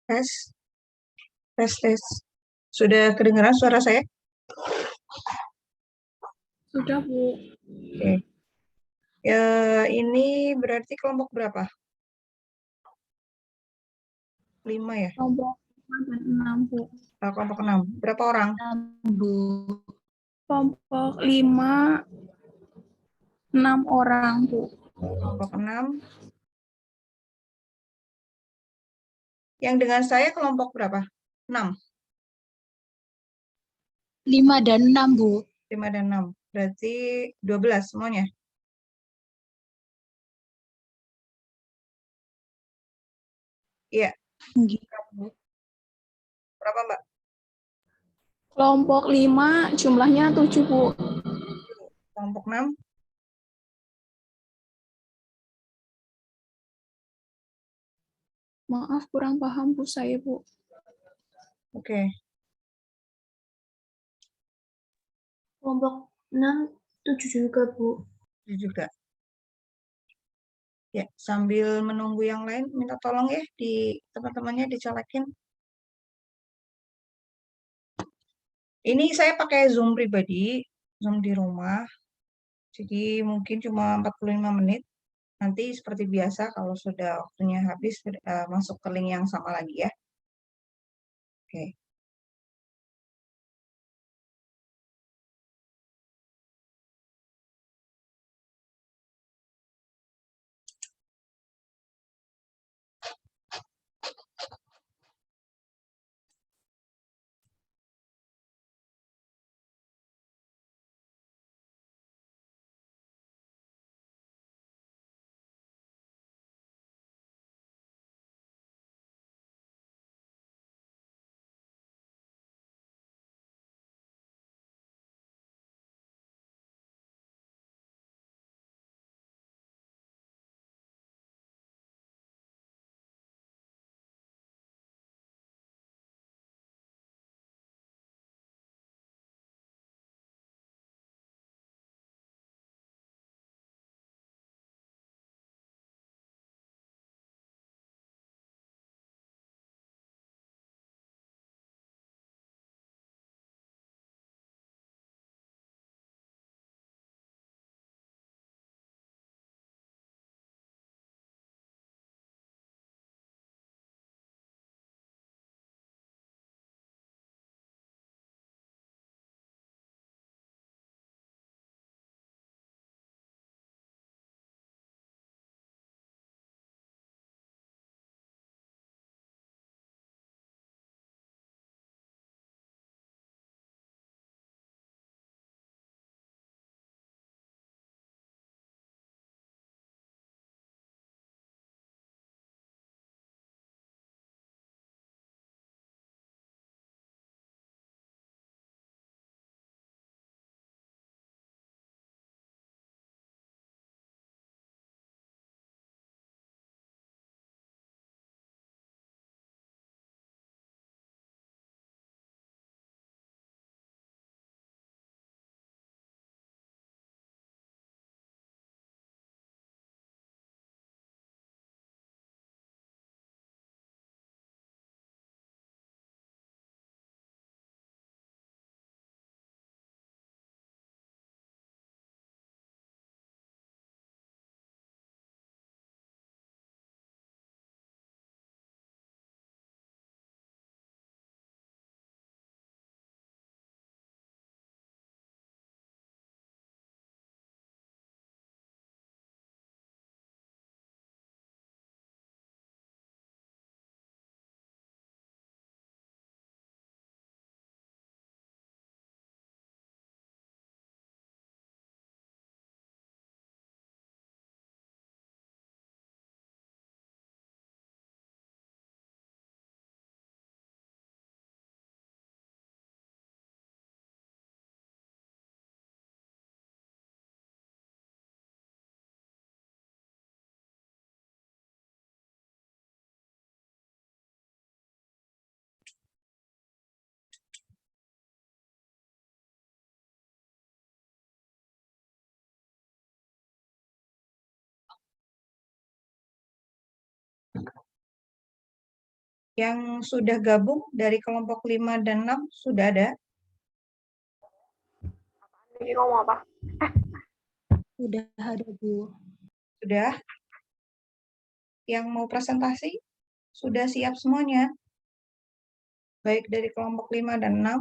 Tes, tes, tes. Sudah kedengaran suara saya? Sudah, Bu. Oke. Ya, ini berarti kelompok berapa? 5 ya? Kelompok 5 dan 6, Bu. Kelompok 6. Berapa orang? Bu. Kelompok 5, 6 orang, Bu. Kelompok 6. Yang dengan saya kelompok berapa? 6. 5 dan 6, Bu. 5 dan 6. Berarti 12 semuanya. Iya. Berapa, Mbak? Kelompok 5 jumlahnya 7, Bu. Kelompok 6. Maaf, kurang paham, Bu, saya, Bu. Oke. Kelompok 6, 7 juga, Bu. 7 juga. Ya, sambil menunggu yang lain, minta tolong ya di teman-temannya dicalekin. Ini saya pakai Zoom pribadi, Zoom di rumah. Jadi mungkin cuma 45 menit. Nanti seperti biasa kalau sudah waktunya habis, masuk ke link yang sama lagi ya. Oke. Yang sudah gabung dari kelompok 5 dan 6 sudah ada? Ini ngomong apa? Udah ada, Bu. Sudah? Yang mau presentasi? Sudah siap semuanya? Baik dari kelompok 5 dan 6.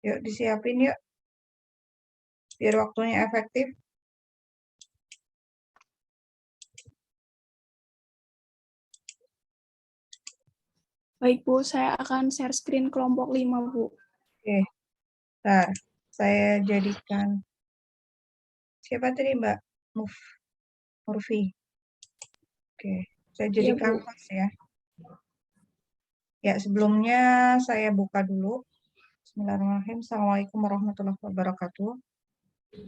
Yuk disiapin yuk. Biar waktunya efektif. Baik, Bu. Saya akan share screen kelompok 5, Bu. Oke. Bentar. Saya jadikan. Siapa tadi Mbak? Murfi. Oke. Saya Iya, jadikan Bu. host ya. Ya, sebelumnya saya buka dulu. Bismillahirrahmanirrahim. Assalamualaikum warahmatullahi wabarakatuh.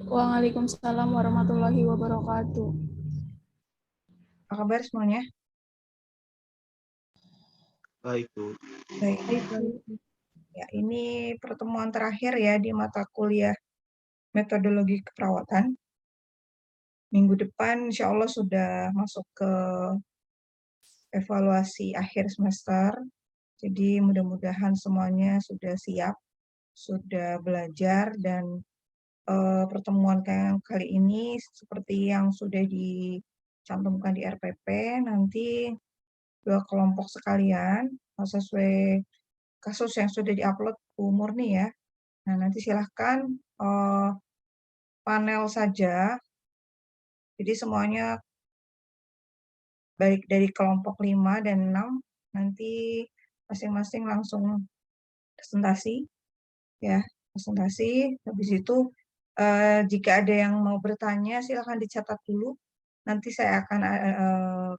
Waalaikumsalam warahmatullahi wabarakatuh. Apa kabar semuanya? Baik, Bu. Baik. Baik, Bu. Ya, ini pertemuan terakhir ya di mata kuliah metodologi keperawatan. Minggu depan insya Allah sudah masuk ke evaluasi akhir semester. Jadi mudah-mudahan semuanya sudah siap, sudah belajar, dan pertemuan kali ini seperti yang sudah dicantumkan di RPP, nanti 2 kelompok sekalian, sesuai kasus yang sudah diupload Bu Murni ya. Nah, nanti silahkan panel saja, jadi semuanya baik dari kelompok 5 dan 6, nanti masing-masing langsung presentasi, ya, presentasi. Habis itu jika ada yang mau bertanya silahkan dicatat dulu. Nanti saya akan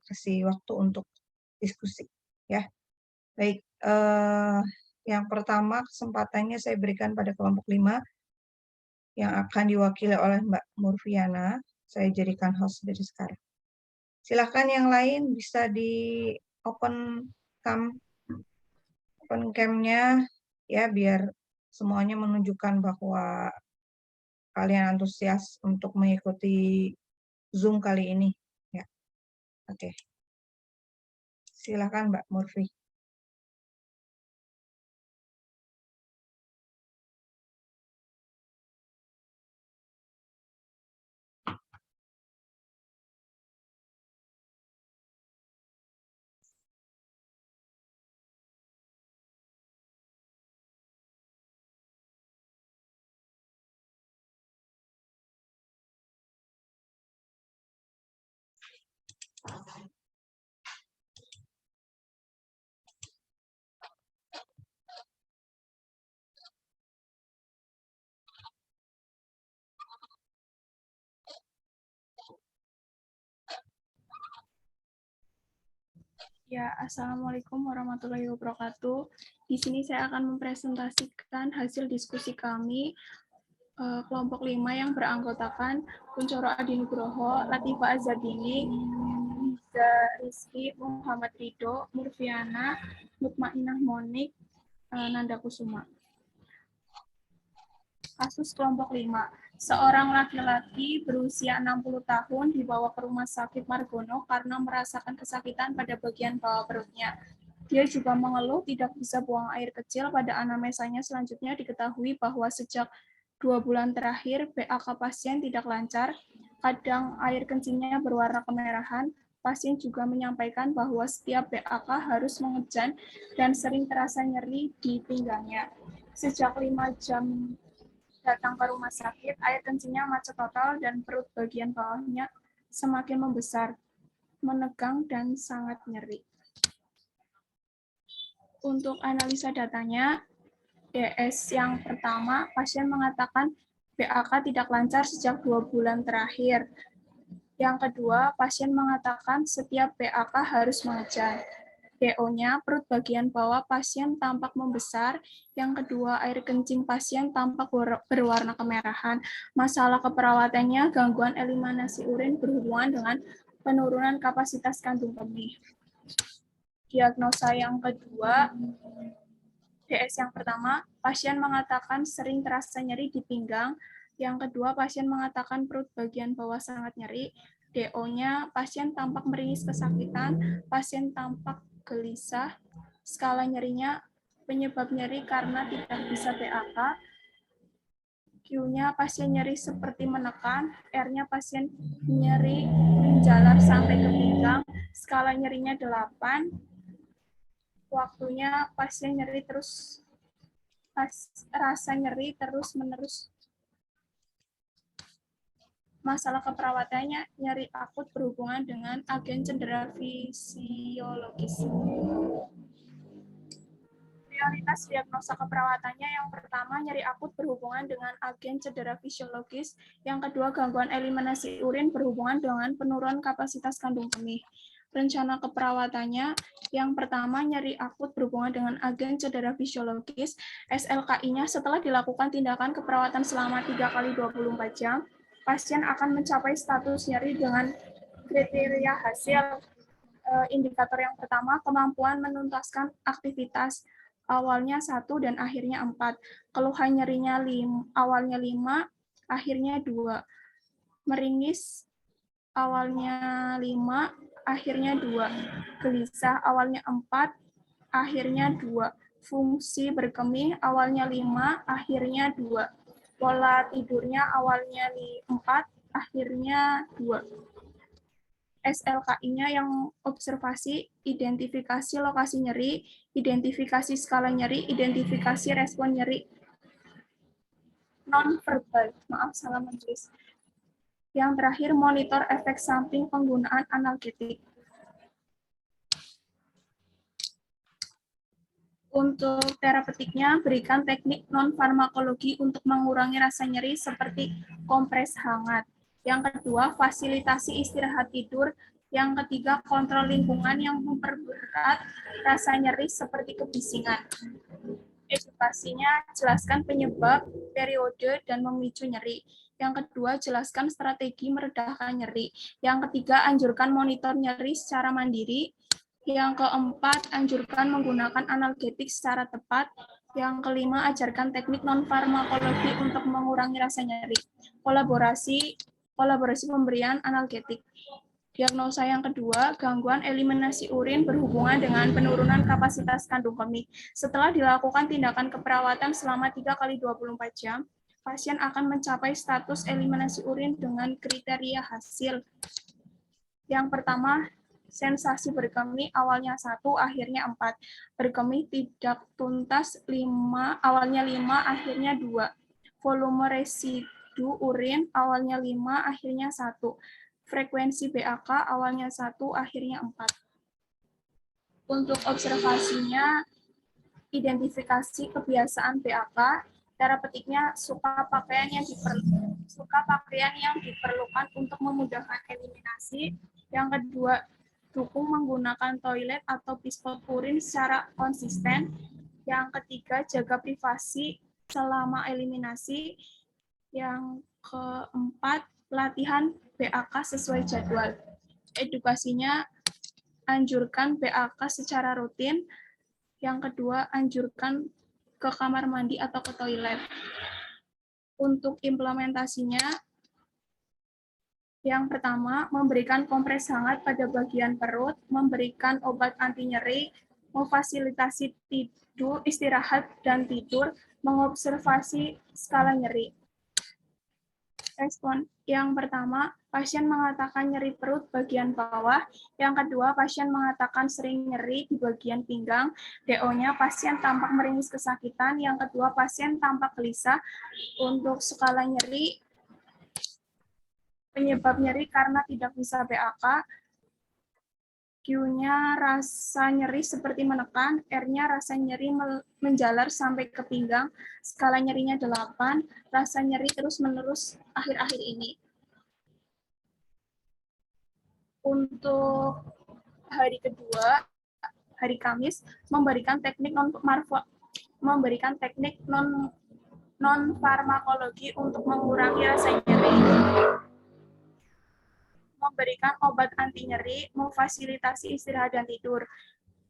kasih waktu untuk diskusi, ya. Baik, yang pertama kesempatannya saya berikan pada kelompok 5 yang akan diwakili oleh Mbak Murfiana. Saya jadikan host dari sekarang. Silahkan yang lain bisa di open cam-nya ya, biar semuanya menunjukkan bahwa kalian antusias untuk mengikuti Zoom kali ini. Ya, oke. Silahkan Mbak Murfi. Ya, Assalamualaikum warahmatullahi wabarakatuh. Di sini saya akan mempresentasikan hasil diskusi kami kelompok 5 yang beranggotakan Kuncoro Adi Nugroho, Latifah Azabini, Liza Rizky, Muhammad Ridho, Murfiana, Mutmainah Monik, Nanda Kusuma. Kasus kelompok 5. Seorang laki-laki berusia 60 tahun dibawa ke rumah sakit Margono karena merasakan kesakitan pada bagian bawah perutnya. Dia juga mengeluh tidak bisa buang air kecil. Pada anamnesanya selanjutnya diketahui bahwa sejak 2 bulan terakhir BAK pasien tidak lancar, kadang air kencingnya berwarna kemerahan. Pasien juga menyampaikan bahwa setiap BAK harus mengejan dan sering terasa nyeri di pinggangnya. Sejak 5 jam datang ke rumah sakit, air kencingnya macet total dan perut bagian bawahnya semakin membesar, menegang, dan sangat nyeri. Untuk analisa datanya, DS yang pertama, pasien mengatakan BAK tidak lancar sejak 2 bulan terakhir. Yang kedua, pasien mengatakan setiap BAK harus mengejan. DO-nya, perut bagian bawah pasien tampak membesar. Yang kedua, air kencing pasien tampak berwarna kemerahan. Masalah keperawatannya, gangguan eliminasi urin berhubungan dengan penurunan kapasitas kandung kemih. Diagnosa yang kedua, DS yang pertama, pasien mengatakan sering terasa nyeri di pinggang. Yang kedua, pasien mengatakan perut bagian bawah sangat nyeri. DO-nya, pasien tampak meringis kesakitan, pasien tampak gelisah, skala nyerinya penyebab nyeri karena tidak bisa BAK. Q-nya pasien nyeri seperti menekan, R-nya pasien nyeri menjalar sampai ke pinggang, skala nyerinya 8. Waktunya pasien nyeri terus, rasa nyeri terus-menerus. Masalah keperawatannya, nyeri akut berhubungan dengan agen cedera fisiologis. Prioritas diagnosa keperawatannya, yang pertama, nyeri akut berhubungan dengan agen cedera fisiologis. Yang kedua, gangguan eliminasi urin berhubungan dengan penurunan kapasitas kandung kemih. Rencana keperawatannya, yang pertama, nyeri akut berhubungan dengan agen cedera fisiologis. SLKI-nya, setelah dilakukan tindakan keperawatan selama 3 kali 24 jam, pasien akan mencapai status nyeri dengan kriteria hasil. Indikator yang pertama, kemampuan menuntaskan aktivitas, awalnya 1 dan akhirnya 4. Keluhan nyerinya awalnya 5, akhirnya 2. Meringis, awalnya 5, akhirnya 2. Gelisah, awalnya 4, akhirnya 2. Fungsi berkemih, awalnya 5, akhirnya 2. Pola tidurnya awalnya 4, akhirnya 2. SLKI-nya yang observasi, identifikasi lokasi nyeri, identifikasi skala nyeri, identifikasi respon nyeri. Non-verbal, maaf salah menulis. Yang terakhir, monitor efek samping penggunaan analgetik. Untuk terapeutiknya, berikan teknik non-farmakologi untuk mengurangi rasa nyeri seperti kompres hangat. Yang kedua, fasilitasi istirahat tidur. Yang ketiga, kontrol lingkungan yang memperberat rasa nyeri seperti kebisingan. Edukasinya, jelaskan penyebab, periode, dan memicu nyeri. Yang kedua, jelaskan strategi meredakan nyeri. Yang ketiga, anjurkan monitor nyeri secara mandiri. Yang keempat, anjurkan menggunakan analgetik secara tepat. Yang kelima, ajarkan teknik non-farmakologi untuk mengurangi rasa nyeri. Kolaborasi pemberian analgetik. Diagnosa yang kedua, gangguan eliminasi urin berhubungan dengan penurunan kapasitas kandung kemih. Setelah dilakukan tindakan keperawatan selama 3 kali 24 jam, pasien akan mencapai status eliminasi urin dengan kriteria hasil. Yang pertama, sensasi berkemih awalnya 1, akhirnya 4. Berkemih tidak tuntas awalnya 5, akhirnya 2. Volume residu urin awalnya 5, akhirnya 1. Frekuensi BAK awalnya 1, akhirnya 4. Untuk observasinya, identifikasi kebiasaan BAK, terapeutiknya suka pakaian yang diperlukan untuk memudahkan eliminasi. Yang kedua, dukung menggunakan toilet atau pispot urin secara konsisten. Yang ketiga, jaga privasi selama eliminasi. Yang keempat, latihan BAK sesuai jadwal. Edukasinya, anjurkan BAK secara rutin. Yang kedua, anjurkan ke kamar mandi atau ke toilet. Untuk implementasinya, yang pertama, memberikan kompres hangat pada bagian perut, memberikan obat anti nyeri, memfasilitasi tidur, istirahat dan tidur, mengobservasi skala nyeri. Respon yang pertama, pasien mengatakan nyeri perut bagian bawah. Yang kedua, pasien mengatakan sering nyeri di bagian pinggang. DO-nya, pasien tampak meringis kesakitan. Yang kedua, pasien tampak gelisah. Untuk skala nyeri, penyebab nyeri karena tidak bisa BAK. Q-nya rasa nyeri seperti menekan, R-nya rasa nyeri menjalar sampai ke pinggang, skala nyerinya 8, rasa nyeri terus-menerus akhir-akhir ini. Untuk hari kedua, hari Kamis, memberikan teknik non-farmakologi untuk mengurangi rasa nyeri. Memberikan obat anti nyeri, memfasilitasi istirahat dan tidur.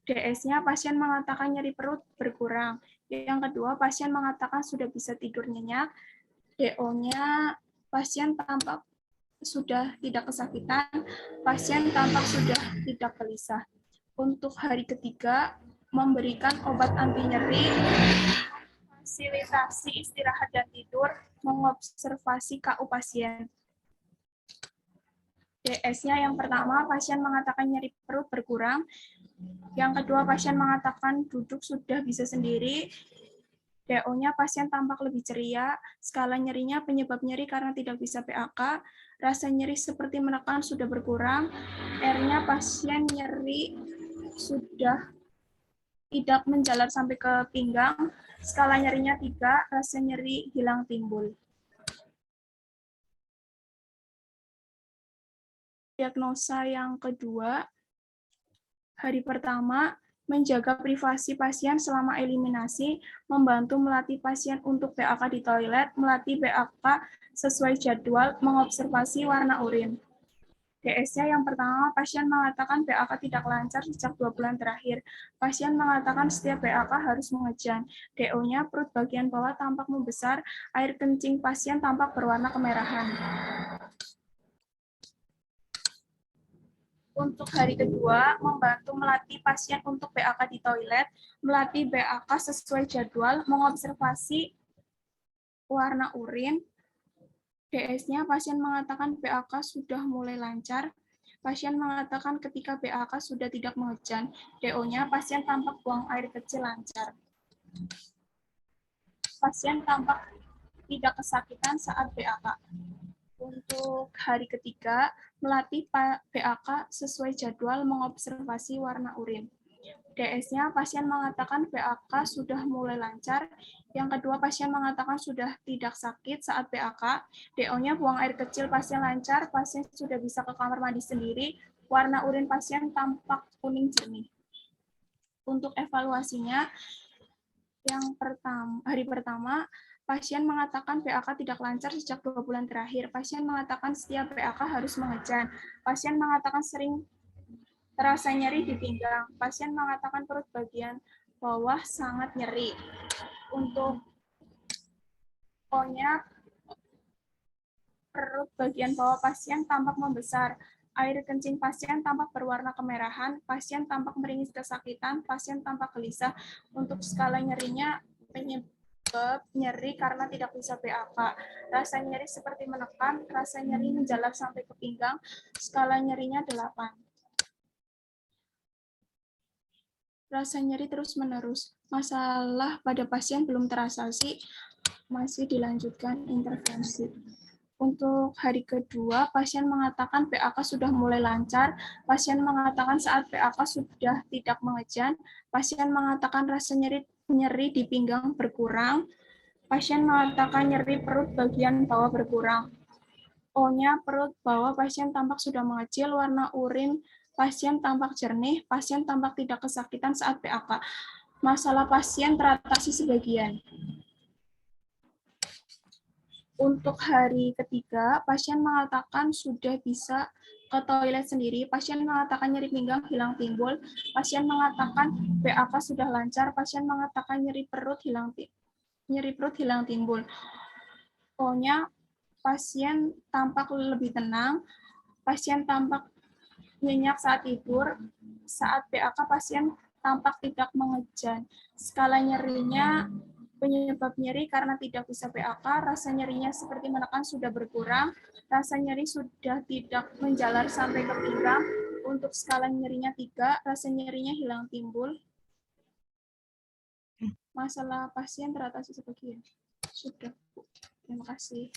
DS-nya, pasien mengatakan nyeri perut berkurang. Yang kedua, pasien mengatakan sudah bisa tidur nyenyak. DO-nya pasien tampak sudah tidak kesakitan, pasien tampak sudah tidak gelisah. Untuk hari ketiga, memberikan obat anti nyeri, fasilitasi istirahat dan tidur, mengobservasi KU pasien. DS-nya yang pertama, pasien mengatakan nyeri perut berkurang. Yang kedua, pasien mengatakan duduk sudah bisa sendiri. DO-nya pasien tampak lebih ceria, skala nyerinya penyebab nyeri karena tidak bisa PAK, rasa nyeri seperti menekan sudah berkurang, R-nya pasien nyeri sudah tidak menjalar sampai ke pinggang, skala nyerinya 3, rasa nyeri hilang timbul. Diagnosa yang kedua, hari pertama, menjaga privasi pasien selama eliminasi, membantu melatih pasien untuk PAK di toilet, melatih PAK sesuai jadwal, mengobservasi warna urin. DS-nya yang pertama, pasien mengatakan PAK tidak lancar sejak 2 bulan terakhir. Pasien mengatakan setiap PAK harus mengejan. DO-nya perut bagian bawah tampak membesar, air kencing pasien tampak berwarna kemerahan. Untuk hari kedua, membantu melatih pasien untuk PAK di toilet, melatih PAK sesuai jadwal, mengobservasi warna urin. DS-nya pasien mengatakan PAK sudah mulai lancar. Pasien mengatakan ketika PAK sudah tidak mengejan. DO-nya pasien tampak buang air kecil lancar. Pasien tampak tidak kesakitan saat PAK. Untuk hari ketiga, melatih PAK sesuai jadwal, mengobservasi warna urin. DS-nya pasien mengatakan PAK sudah mulai lancar. Yang kedua, pasien mengatakan sudah tidak sakit saat PAK. DO-nya buang air kecil pasien lancar, pasien sudah bisa ke kamar mandi sendiri. Warna urin pasien tampak kuning jernih. Untuk evaluasinya, hari pertama, pasien mengatakan PAK tidak lancar sejak 2 bulan terakhir. Pasien mengatakan setiap PAK harus mengejan. Pasien mengatakan sering terasa nyeri di pinggang. Pasien mengatakan perut bagian bawah sangat nyeri. Untuk O-nya, perut bagian bawah pasien tampak membesar. Air kencing pasien tampak berwarna kemerahan. Pasien tampak meringis kesakitan. Pasien tampak gelisah. Untuk skala nyerinya, penyebab nyeri karena tidak bisa PAK. Rasa nyeri seperti menekan, rasa nyeri menjalar sampai ke pinggang, skala nyerinya 8. Rasa nyeri terus-menerus. Masalah pada pasien belum terasasi, masih dilanjutkan intervensi. Untuk hari kedua, pasien mengatakan PAK sudah mulai lancar, pasien mengatakan saat PAK sudah tidak mengejan, pasien mengatakan rasa nyeri di pinggang berkurang, pasien mengatakan nyeri perut bagian bawah berkurang. O-nya perut bawah pasien tampak sudah mengecil, warna urin pasien tampak jernih, pasien tampak tidak kesakitan saat PAK. Masalah pasien teratasi sebagian. Untuk hari ketiga, pasien mengatakan sudah bisa ke toilet sendiri, pasien mengatakan nyeri pinggang hilang timbul, pasien mengatakan PAK sudah lancar, pasien mengatakan nyeri perut hilang timbul. O-nya pasien tampak lebih tenang, pasien tampak nyenyak saat tidur, saat PAK pasien tampak tidak mengejan. Skala nyerinya, penyebab nyeri karena tidak bisa PAK, rasa nyerinya seperti menekan sudah berkurang, rasa nyeri sudah tidak menjalar sampai ke pinggang. Untuk skala nyerinya 3, rasa nyerinya hilang timbul. Masalah pasien teratasi sebagian. Sudah, Bu. Terima kasih.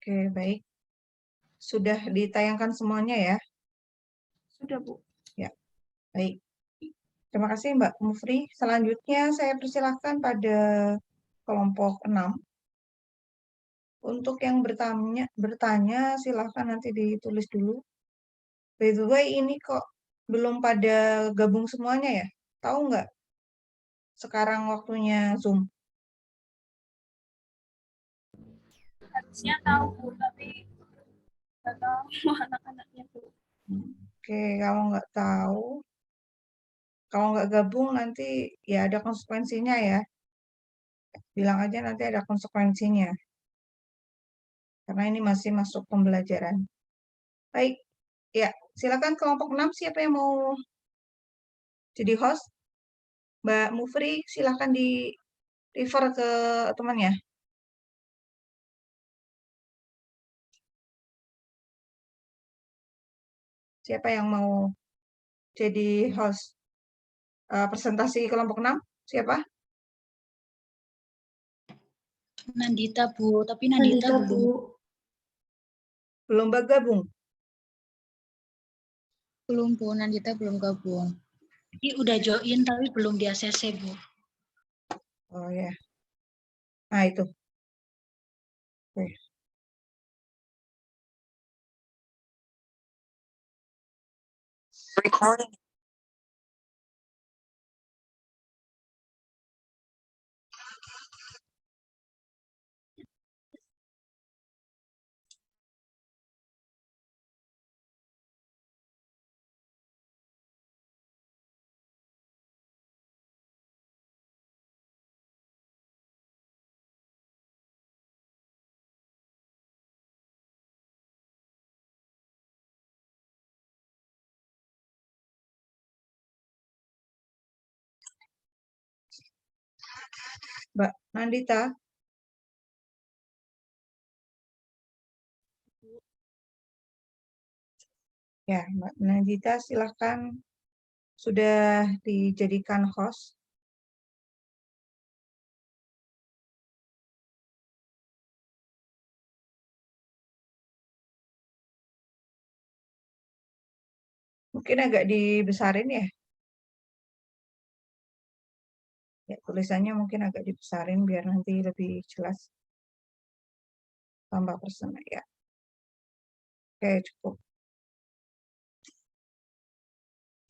Oke, baik. Sudah ditayangkan semuanya ya? Sudah, Bu. Ya, baik. Terima kasih Mbak Mufri. Selanjutnya saya persilahkan pada kelompok 6. Untuk yang bertanya silahkan nanti ditulis dulu. By the way, ini kok belum pada gabung semuanya ya? Tahu nggak? Sekarang waktunya Zoom. Harusnya tahu, Bu, tapi nggak tahu anak-anaknya, Bu. Oke, kalau nggak gabung nanti ya ada konsekuensinya ya. Bilang aja nanti ada konsekuensinya. Karena ini masih masuk pembelajaran. Baik, ya silakan kelompok 6 siapa yang mau jadi host? Mbak Mufri silakan di refer ke temannya. Siapa yang mau jadi host presentasi kelompok 6? Siapa? Nandita, Bu. Tapi Nandita Nandita, belum. Bu. Belum bergabung? Belum, Bu. Nandita belum gabung. Ini udah join tapi belum di ACC, Bu. Oh ya. Nah itu. Oke. Recording. Mbak Nandita. Ya, Mbak Nandita silahkan sudah dijadikan host. Mungkin agak dibesarin ya. Ya, tulisannya mungkin agak dibesarin biar nanti lebih jelas. Tambah persen ya. Oke, cukup.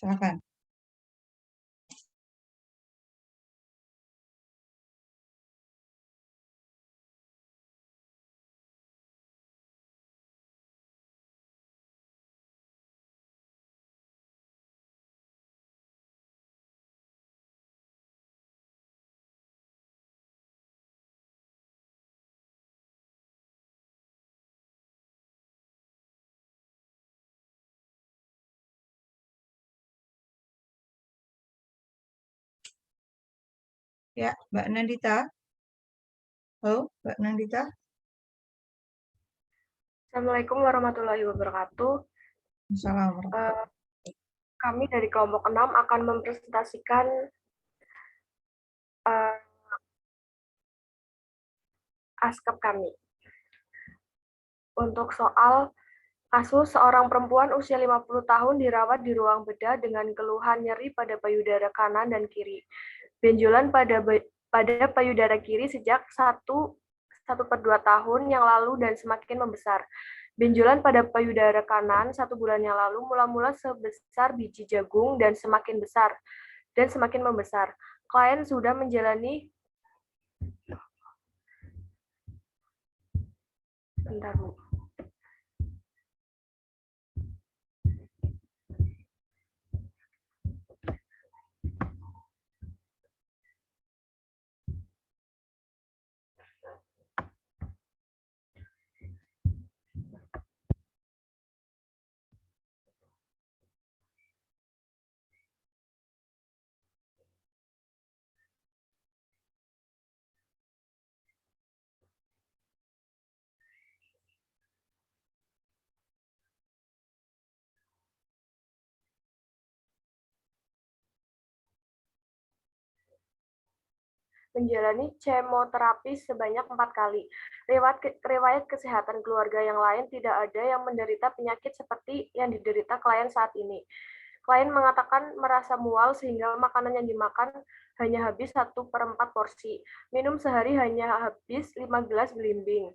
Silakan. Ya, Mbak Nandita. Halo, Mbak Nandita. Assalamualaikum warahmatullahi wabarakatuh. Assalamualaikum. Kami dari kelompok 6 akan mempresentasikan ASKEP kami. Untuk soal kasus seorang perempuan usia 50 tahun dirawat di ruang bedah dengan keluhan nyeri pada payudara kanan dan kiri. Benjolan pada payudara kiri sejak 1/2 tahun yang lalu dan semakin membesar. Benjolan pada payudara kanan 1 bulan yang lalu mula-mula sebesar biji jagung dan semakin besar dan semakin membesar. Klien sudah menjalani bentar, Bu. Menjalani kemoterapi sebanyak 4 kali. Riwayat kesehatan keluarga yang lain tidak ada yang menderita penyakit seperti yang diderita klien saat ini. Klien mengatakan merasa mual sehingga makanan yang dimakan hanya habis 1/4 porsi. Minum sehari hanya habis 5 gelas belimbing.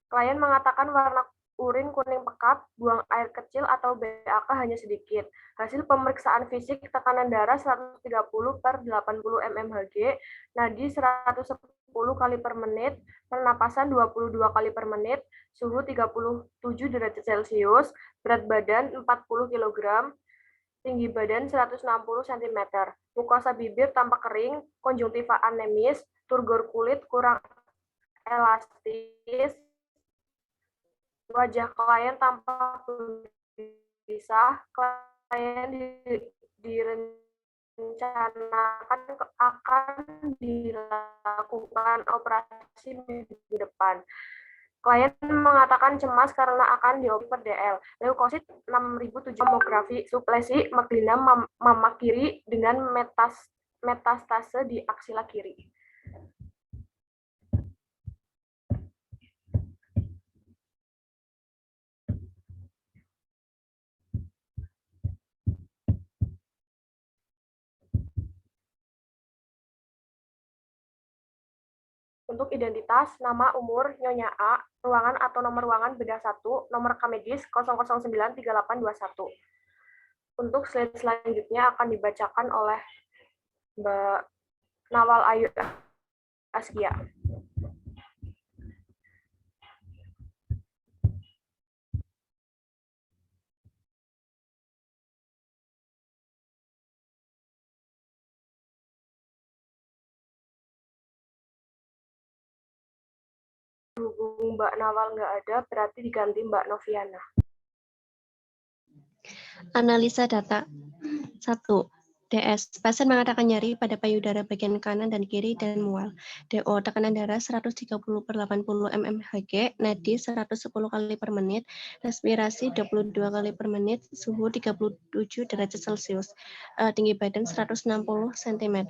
Klien mengatakan warna urin kuning pekat, buang air kecil atau BAK hanya sedikit. Hasil pemeriksaan fisik tekanan darah 130/80 mmHg, nadi 110 kali per menit, pernapasan 22 kali per menit, suhu 37 derajat Celcius, berat badan 40 kg, tinggi badan 160 cm, mukosa bibir tampak kering, konjungtiva anemis, turgor kulit kurang elastis, wajah klien tampak gelisah, klien direncanakan akan dilakukan operasi minggu depan. Klien mengatakan cemas karena akan dioper DL. Leukosit 6007 mamografi sublesi maglina mamak kiri dengan metastase di aksila kiri. Untuk identitas, nama, umur, Nyonya A, ruangan atau nomor ruangan bedah 1, nomor rekam medis 0093821. Untuk slide selanjutnya akan dibacakan oleh Mbak Nawal Ayu Askia. Berhubung Mbak Nawal nggak ada, berarti diganti Mbak Noviana. Analisa data. 1. DS. Pasien mengatakan nyeri pada payudara bagian kanan dan kiri dan mual. DO. Tekanan darah 130/80 mmHg, nadi 110 kali per menit, respirasi 22 kali per menit, suhu 37 derajat Celcius. Tinggi badan 160 cm.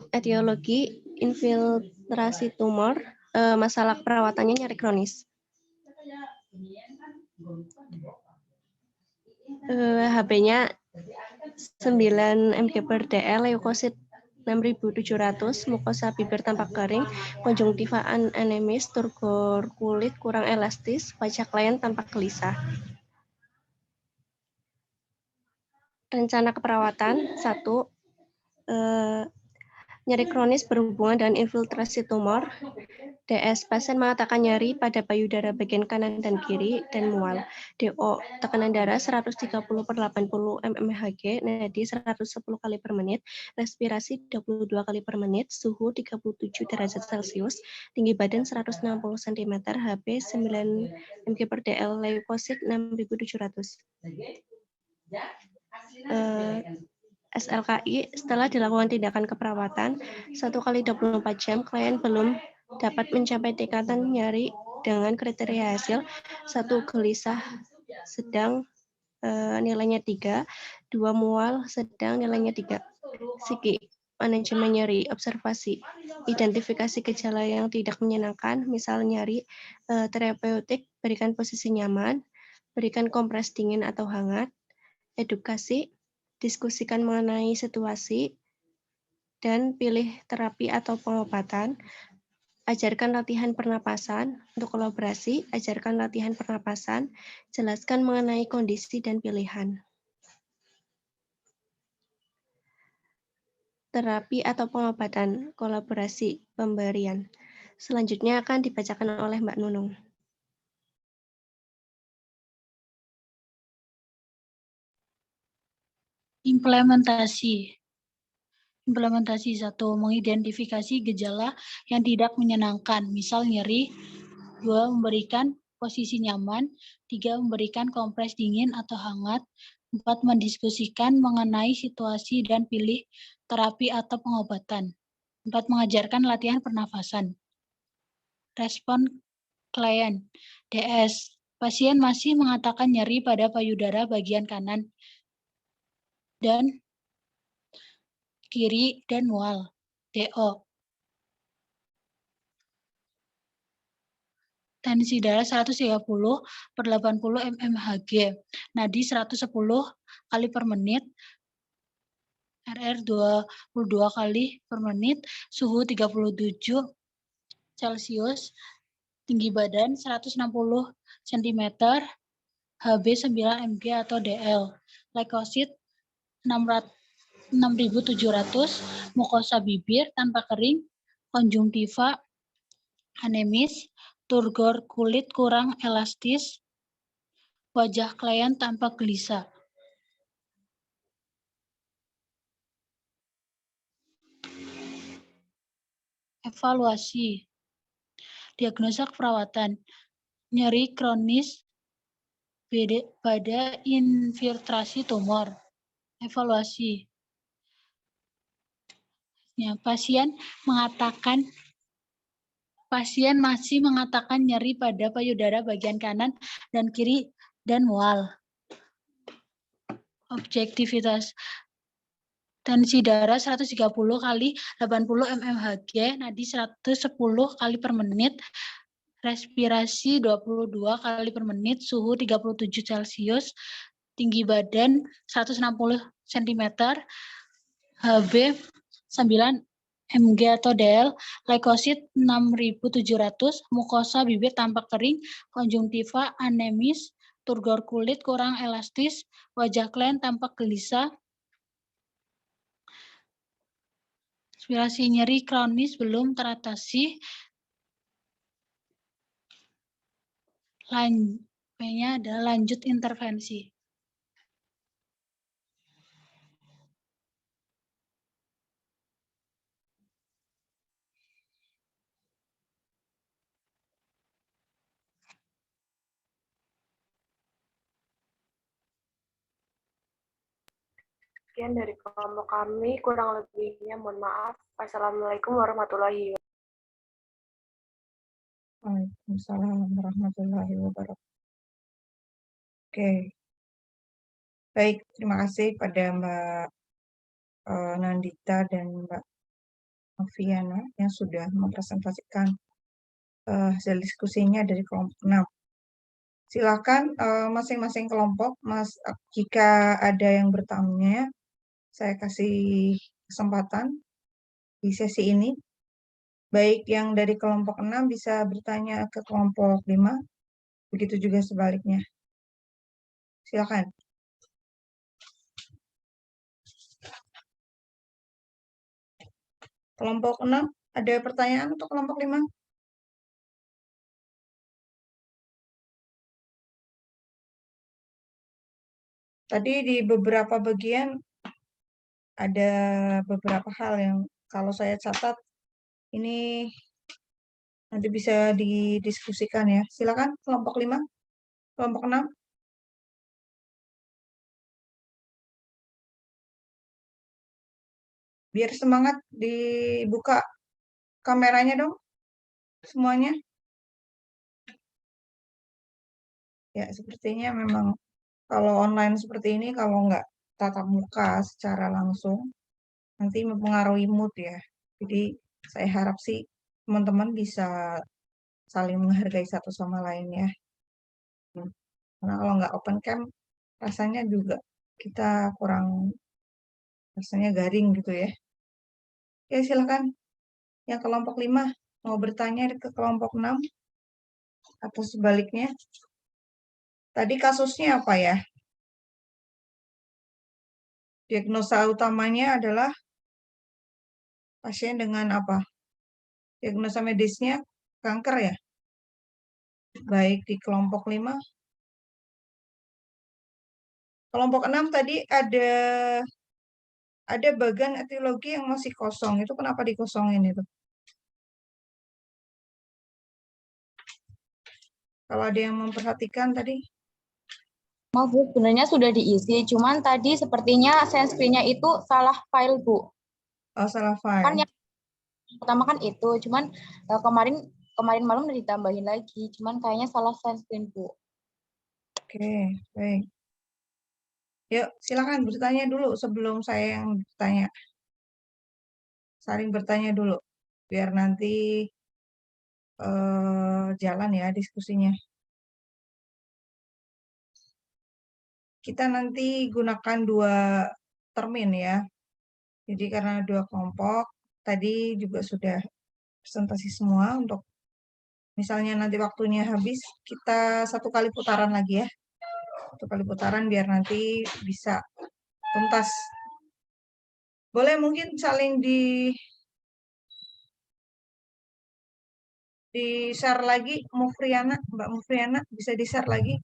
Etiologi infiltrasi tumor, masalah perawatannya nyeri kronis. HB-nya 9 mg/dl, leukosit 6.700, mukosa bibir tampak kering, konjungtiva anemis, turgor kulit kurang elastis, wajah klien tampak gelisah. Rencana keperawatan. 1. Nyeri kronis berhubungan dengan infiltrasi tumor. DS. Pasien mengatakan nyeri pada payudara bagian kanan dan kiri dan mual. DO. Tekanan darah 130/80 mmHg, nadi 110 kali per menit, respirasi 22 kali per menit, suhu 37 derajat Celcius, tinggi badan 160 cm, HB 9 mg/dl, leukosit 6.700. SLKI, setelah dilakukan tindakan keperawatan 1x24 jam, klien belum dapat mencapai tingkatan nyeri dengan kriteria hasil 1 gelisah sedang nilainya 3, 2 mual sedang nilainya 3. Psiki, manajemen nyeri, observasi, identifikasi gejala yang tidak menyenangkan, misal nyeri, terapeutik, berikan posisi nyaman, berikan kompres dingin atau hangat, edukasi, diskusikan mengenai situasi, dan pilih terapi atau pengobatan. Ajarkan latihan pernapasan. Untuk kolaborasi, ajarkan latihan pernapasan. Jelaskan mengenai kondisi dan pilihan. Terapi atau pengobatan, kolaborasi, pemberian. Selanjutnya akan dibacakan oleh Mbak Nunung. Implementasi 1. Mengidentifikasi gejala yang tidak menyenangkan, misal nyeri. 2. Memberikan posisi nyaman. 3. Memberikan kompres dingin atau hangat. 4. Mendiskusikan mengenai situasi dan pilih terapi atau pengobatan. 4. Mengajarkan latihan pernafasan. Respon klien. DS. Pasien masih mengatakan nyeri pada payudara bagian kanan dan kiri dan mual. DO. Tensi darah 130/80 mmHg, nadi 110 kali per menit, RR 22 kali per menit, suhu 37 Celcius, tinggi badan 160 cm, HB 9 mg atau DL, leukosit 6.700, mukosa bibir tanpa kering, konjungtiva anemis, turgor kulit kurang elastis, wajah klien tampak gelisah. Evaluasi. Diagnosa keperawatan. Nyeri kronis pada infiltrasi tumor. Evaluasi. Ya, pasien masih mengatakan nyeri pada payudara bagian kanan dan kiri dan mual. Objektivitas. Tensi darah 130 kali 80 mmHg, nadi 110 kali per menit, respirasi 22 kali per menit, suhu 37 Celcius, tinggi badan 160 cm, HB 9 mg atau dl, leukosit 6.700, mukosa bibir tampak kering, konjungtiva anemis, turgor kulit kurang elastis, wajah klien tampak gelisah, aspirasi nyeri kronis belum teratasi. P-nya adalah lanjut intervensi. Sekian dari kelompok kami, kurang lebihnya mohon maaf. Wassalamualaikum warahmatullahi wabarakatuh. Waalaikumsalam warahmatullahi wabarakatuh. Oke, baik. Terima kasih pada Mbak Nandita dan Mbak Noviana yang sudah mempresentasikan hasil diskusinya dari kelompok 6. Silakan masing-masing kelompok, jika ada yang bertanya, saya kasih kesempatan di sesi ini. Baik yang dari kelompok 6 bisa bertanya ke kelompok 5, begitu juga sebaliknya. Silakan. Kelompok 6, ada pertanyaan untuk kelompok 5? Tadi di beberapa bagian ada beberapa hal yang kalau saya catat ini nanti bisa didiskusikan ya. Silakan kelompok 5, kelompok 6. Biar semangat, dibuka kameranya dong semuanya. Ya, sepertinya memang kalau online seperti ini, kalau nggak tatap muka secara langsung, nanti mempengaruhi mood ya. Jadi saya harap sih teman-teman bisa saling menghargai satu sama lain ya. Karena kalau nggak open cam, rasanya juga kita kurang, rasanya garing gitu ya. Ya silakan, yang kelompok 5 mau bertanya ke kelompok 6 atau sebaliknya. Tadi kasusnya apa ya? Diagnosa utamanya adalah pasien dengan apa? Diagnosa medisnya kanker ya? Baik di kelompok 5. Kelompok 6 tadi ada bagian etiologi yang masih kosong. Itu kenapa dikosongin itu? Kalau ada yang memperhatikan tadi. Maaf Bu, sebenarnya sudah diisi, cuman tadi sepertinya screen-nya itu salah file Bu. Oh, salah Kan file. yang pertama kan itu, cuman kemarin malam udah ditambahin lagi, cuman kayaknya salah screen Bu. Oke, baik. Yuk, silakan bertanya dulu sebelum saya yang bertanya. Saling bertanya dulu, biar nanti jalan ya diskusinya. Kita nanti gunakan 2 termin ya. Jadi karena 2 kelompok, tadi juga sudah presentasi semua untuk misalnya nanti waktunya habis, kita 1 kali putaran lagi ya. 1 kali putaran biar nanti bisa tuntas. Boleh mungkin saling di-share lagi, Mbak Mufriana bisa di-share lagi.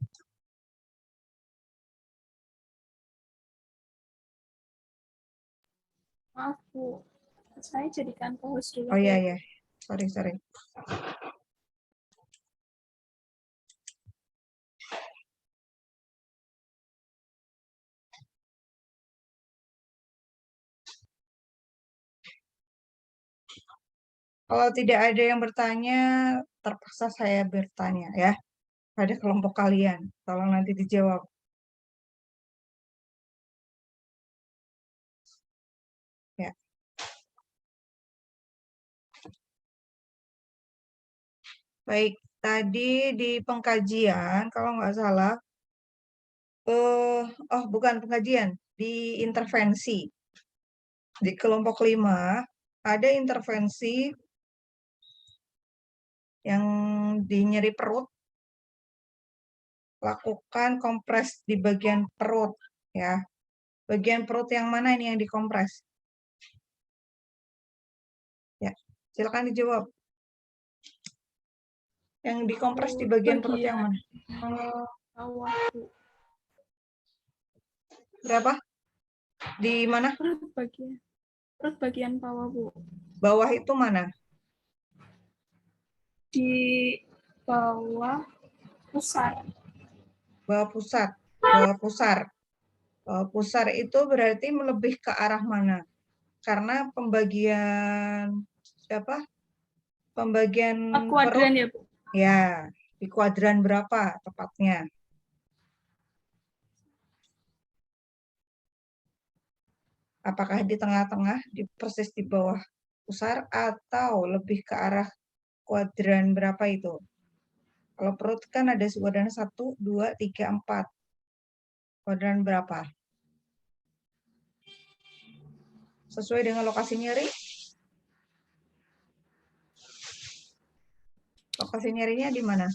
Maaf Bu, saya jadikan co-host dulu. Oh iya Bu. ya. Sorry. Kalau tidak ada yang bertanya, terpaksa saya bertanya ya pada kelompok kalian. Tolong nanti dijawab. Ya. Baik, tadi di pengkajian, kalau nggak salah, bukan pengkajian, di intervensi. Di kelompok 5, ada intervensi yang di nyeri perut, lakukan kompres di bagian perut, ya. Bagian perut yang mana ini yang dikompres? Ya, silakan dijawab. Yang dikompres di bagian perut yang mana? Bawah, Bu. Berapa? Di mana? Perut bagian bawah, Bu. Bawah itu mana? Di bawah pusat. Bawah pusat. Bawah pusar. Bawah pusar itu berarti lebih ke arah mana? Karena pembagian siapa? Pembagian Kuadran perut. ya, Bu? Ya, di kuadran berapa tepatnya? Apakah di tengah-tengah, di persis di bawah pusar, atau lebih ke arah kuadran berapa itu? Kalau perut kan ada kuadran 1, 2, 3, 4. Kuadran berapa? Sesuai dengan lokasi nyeri? Lokasi nyerinya di mana?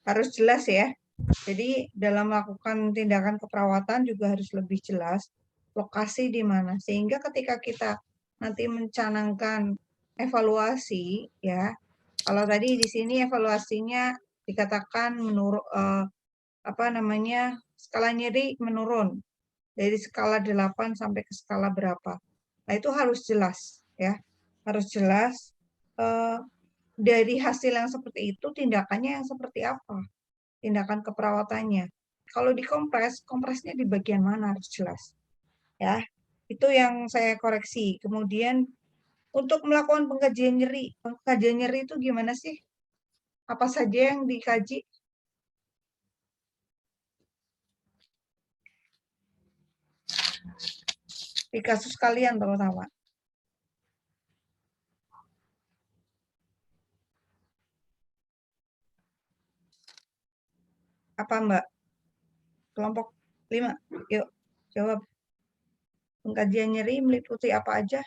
Harus jelas ya. Jadi dalam melakukan tindakan keperawatan juga harus lebih jelas lokasi di mana. Sehingga ketika kita nanti mencanangkan evaluasi ya, kalau tadi di sini evaluasinya dikatakan menurut skala nyeri menurun dari skala 8 sampai ke skala berapa. Nah, itu harus jelas ya. Harus jelas dari hasil yang seperti itu tindakannya yang seperti apa? Tindakan keperawatannya. Kalau dikompres, kompresnya di bagian mana harus jelas. Ya. Itu yang saya koreksi. Kemudian untuk melakukan pengkajian nyeri itu gimana sih? Apa saja yang dikaji? Di kasus kalian terutama. Apa Mbak? Kelompok 5, yuk jawab. Pengkajian nyeri meliputi apa aja?